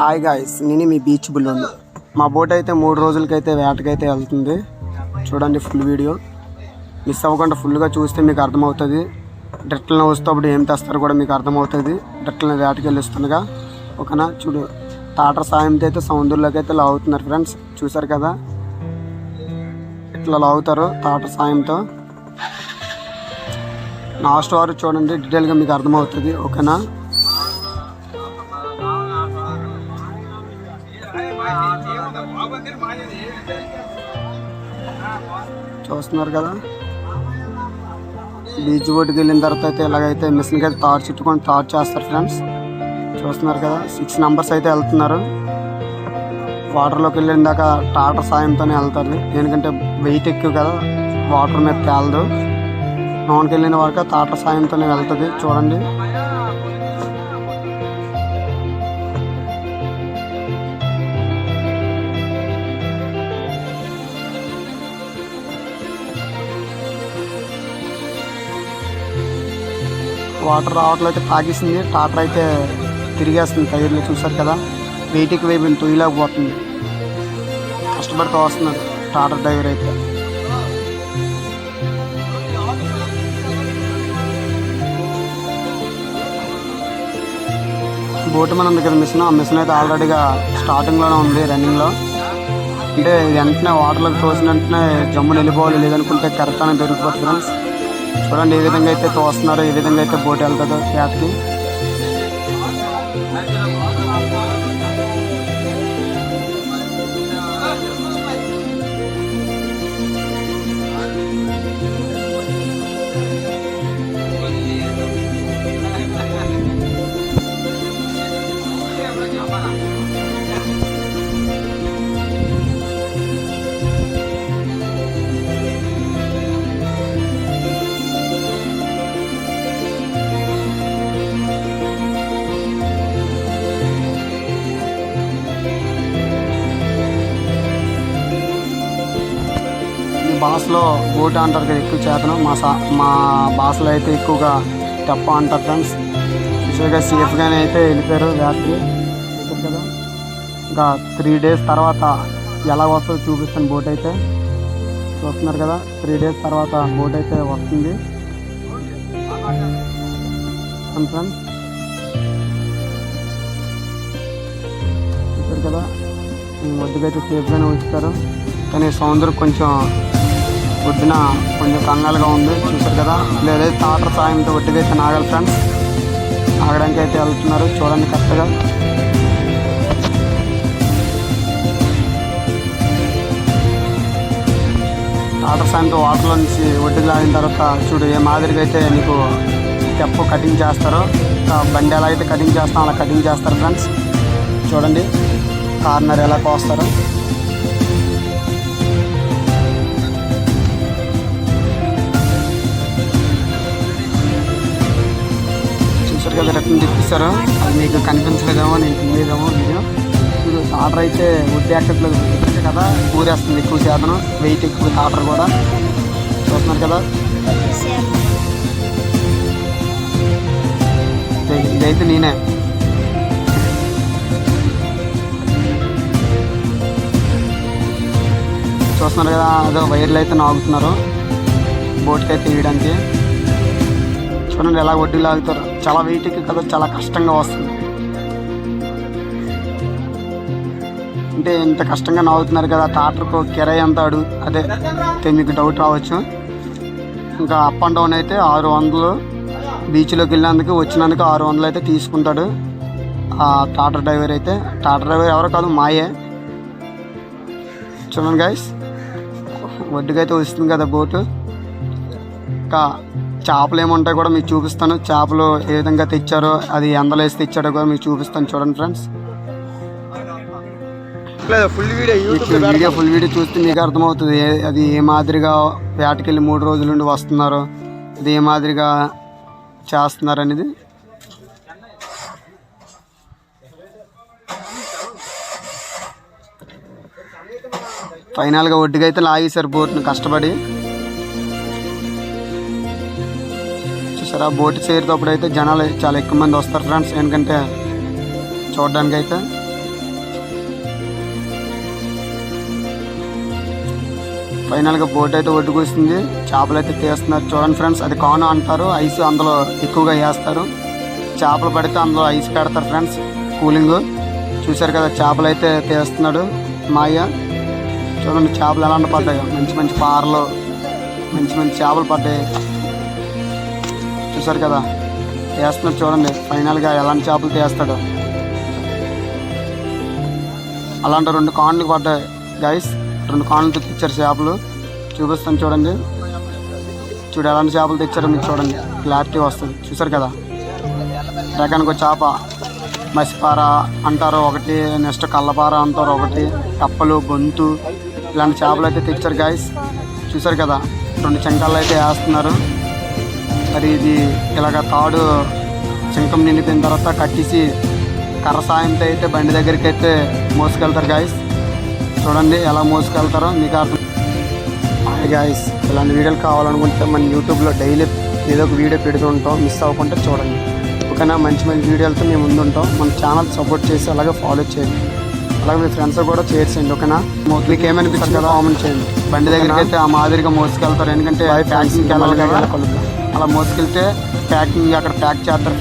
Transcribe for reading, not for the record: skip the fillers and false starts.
Hi guys, నేను మీ beach బుల్లోన్. మా boat అయితే 3 రోజులకైతే వేటకైతే వెళ్తుంది. చూడండి ఫుల్ వీడియో మిస్ అవ్వకుండా ఫుల్గా చూస్తే మీకు అర్థమవుతుంది. డెట్లను వస్తేప్పుడు ఏం తెస్తారో కూడా మీకు అర్థమవుతుంది. డెట్లను వేటకి వెళ్ళిస్తుండగా ఓకేనా. చూడు టాటర్ సాయంతో అయితే సముద్రంలోకి అయితే లాగుతున్నారు ఫ్రెండ్స్. చూసారు కదా ఇట్లా లాగుతారు టాటర్ సాయంతో. లాస్ట్ వరకు చూడండి, డీటెయిల్గా మీకు అర్థమవుతుంది ఓకేనా. చూస్తున్నారు కదా, బీచ్ బోట్కి వెళ్ళిన తర్వాత అయితే ఇలాగైతే మిషన్కి అయితే తాడు చుట్టుకొని తాడు చేస్తారు ఫ్రెండ్స్. చూస్తున్నారు కదా 6 నంబర్స్ అయితే వెళ్తున్నారు. వాటర్లోకి వెళ్ళిన దాకా టాటర్ సాయంతోనే వెళ్తారు, ఎందుకంటే వెయిట్ ఎక్కువ కదా, వాటర్ మీద తేలదు. నోన్కి వెళ్ళిన వరకు టాటర్ సాయంతోనే వెళ్తుంది. చూడండి వాటర్ రావట్లయితే తాగేసింది. టాటర్ అయితే తిరిగేస్తుంది టైర్లు. చూసారు కదా వెయిట్కి వైపు తొయ్యలేకపోతుంది. కష్టపడుతూ వస్తున్నారు టాటర్ డ్రైవర్ అయితే. బోటు మీద ఉంది కదా మిషన్, ఆ మిషన్ అయితే ఆల్రెడీగా స్టార్టింగ్లోనే ఉంది, రన్నింగ్లో. అంటే వెంటనే వాటర్లోకి తోసిన వెంటనే జమ్ములు వెళ్ళిపోవాలి, లేదనుకుంటే కరెక్ట్ అని దొరికిపోతుంది ఫ్రెండ్స్. చూడండి ఏ విధంగా అయితే తోస్తున్నారు, ఏ విధంగా అయితే బోట్ వెళ్తుందో వేటకి. భాషలో బోట్ అంటారు కదా ఎక్కువ చేతను, మా భాషలో అయితే ఎక్కువగా తెప్ప అంటారు ఫ్రెండ్స్. చూసాగా సేఫ్గానే అయితే వెళ్ళిపోయారు వేటకి కదా. ఇంకా 3 డేస్ తర్వాత ఎలా వస్తుందో చూపిస్తాను బోట్ అయితే. చూస్తున్నారు కదా 3 డేస్ తర్వాత బోట్ అయితే వస్తుంది ఫ్రెండ్స్. చూసారు కదా ఒడ్డుకైతే సేఫ్గానే ఉంచుతారు, కానీ సముద్రం కొంచెం ఒడ్డున కొంచెం కంగాలుగా ఉంది. చూసారు కదా లేదా టాటర్ సాయంతో ఒడ్డుకైతే నాగాలి ఫ్రెండ్స్. ఆగడానికి అయితే వెళ్తున్నారు. చూడండి కరెక్ట్గా టాటర్ సాయంతో వాటర్లో నుంచి ఒడ్డుకు లాగిన తర్వాత చూడు ఏ మాదిరిగా అయితే నీకు స్టెప్ కటింగ్ చేస్తారో, బండి ఎలా అయితే కటింగ్ చేస్తాం అలా కటింగ్ చేస్తారు ఫ్రెండ్స్. చూడండి కార్నర్ ఎలా కోస్తారో. చూసారు కదా రిటర్న్ తిప్పిస్తారు. అది మీకు కనిపించలేదేమో, నేను తినేదేమో వీడియో. ఇప్పుడు టాటర్ అయితే ఒడ్డు ఎక్కట్లేదు కదా, ఊరేస్తుంది ఎక్కువ శాతం, వెయిట్ ఎక్కువ టాటర్ కూడా. చూస్తున్నారు కదా ఇదైతే నేనే. చూస్తున్నారు కదా అదో వైర్లు అయితే నాగుతున్నారు బోట్కి అయితే వేయడానికి. చూడండి ఎలా ఒడ్డు లాగుతారు. చాలా వెయిట్ ఎక్కువ కదా, చాలా కష్టంగా వస్తుంది. అంటే ఇంత కష్టంగా నాగుతున్నారు కదా, టాటర్కు కిరాయి ఎంత అదే మీకు డౌట్ రావచ్చు. ఇంకా అప్ అండ్ డౌన్ అయితే 600, బీచ్లోకి వెళ్ళినందుకు వచ్చినందుకు 600 అయితే తీసుకుంటాడు ఆ టాటర్ డ్రైవర్ అయితే. టాటర్ డ్రైవర్ ఎవరో కాదు, మాయే. చూడండి గైస్ ఒడ్డుకైతే వస్తుంది కదా బోటు. ఇంకా చేపలు ఏముంటాయి కూడా మీకు చూపిస్తాను. చేపలు ఏ విధంగా తెచ్చారో, అది ఎందలో వేసి తెచ్చాడో కూడా మీకు చూపిస్తాను. చూడండి ఫ్రెండ్స్ వీడియో ఫుల్ వీడియో చూస్తే మీకు అర్థమవుతుంది అది ఏ మాదిరిగా వేటకెళ్ళి 3 రోజుల నుండి వస్తున్నారు, అది ఏ మాదిరిగా చేస్తున్నారు అనేది. ఫైనల్గా ఒడ్డుకైతే లాగేశారు బోట్ని కష్టపడి. చూసారా బోట్ చేరేటప్పుడు అయితే జనాలు చాలా ఎక్కువ మంది వస్తారు ఫ్రెండ్స్, ఎందుకంటే చూడడానికి అయితే ఫైనల్గా బోట్ అయితే ఒడ్డుకొస్తుంది, చేపలు అయితే తీస్తున్నారు. చూడండి ఫ్రెండ్స్, అది కాను అంటారు, ఐస్ అందులో ఎక్కువగా వేస్తారు. చేపలు పడితే అందులో ఐస్ పెడతారు ఫ్రెండ్స్, కూలింగ్. చూశారు కదా, చేపలు అయితే తీస్తున్నాడు మాయ. చూడండి చేపలు ఎలాంటి పడ్డాయో, మంచి మంచి పారలు, మంచి మంచి చేపలు పడ్డాయి. చూశారు కదా తీస్తున్నాడు. చూడండి ఫైనల్గా ఎలాంటి చేపలు తీస్తాడు. అలాంటి 2 కాన్లు పడ్డాయి గైస్, 2 కాన్లు తెచ్చారు చేపలు. చూపిస్తాను చూడండి, ఎలాంటి చేపలు తెచ్చారో మీకు చూడండి, క్లారిటీ వస్తుంది. చూసారు కదా, రకానికి ఒక చేప, మసిపార అంటారు ఒకటి, నెక్స్ట్ కల్లపార అంటారు ఒకటి, కప్పలు, గొంతు, ఇలాంటి చేపలు అయితే తెచ్చారు గైస్. చూసారు కదా, 2 చెంకాలు అయితే వేస్తున్నారు. మరి ఇది ఇలాగ తాడు చింకం నిండిపోయిన తర్వాత కట్టేసి కర్ర సాయంతో అయితే బండి దగ్గరికి అయితే మోసుకెళ్తారు గాయస్. చూడండి ఎలా మోసుకెళ్తారో మీకు అర్థం. గాయస్, ఇలాంటి వీడియోలు కావాలనుకుంటే మన యూట్యూబ్లో డైలీ ఏదో ఒక వీడియో పెడుతూ ఉంటాం, మిస్ అవ్వకుండా చూడండి. ఓకేనా, మంచి మంచి వీడియోలతో మేము ముందు ఉంటాం. మన ఛానల్ సపోర్ట్ చేసి అలాగే ఫాలో చేయండి, అలాగే మీ ఫ్రెండ్స్ కూడా చేర్చేయండి. ఓకేనా, మీకు ఏమనిపిస్తుంది కదా కామెంట్ చేయండి. బండి దగ్గరికి అయితే ఆ మాదిరిగా మోసుకెళ్తారు, ఎందుకంటే ప్యాకింగ్కి వెళ్ళాలి కదా, అలా మోసుకెళ్తే ప్యాకింగ్ అక్కడ ప్యాక్ చేస్తారు.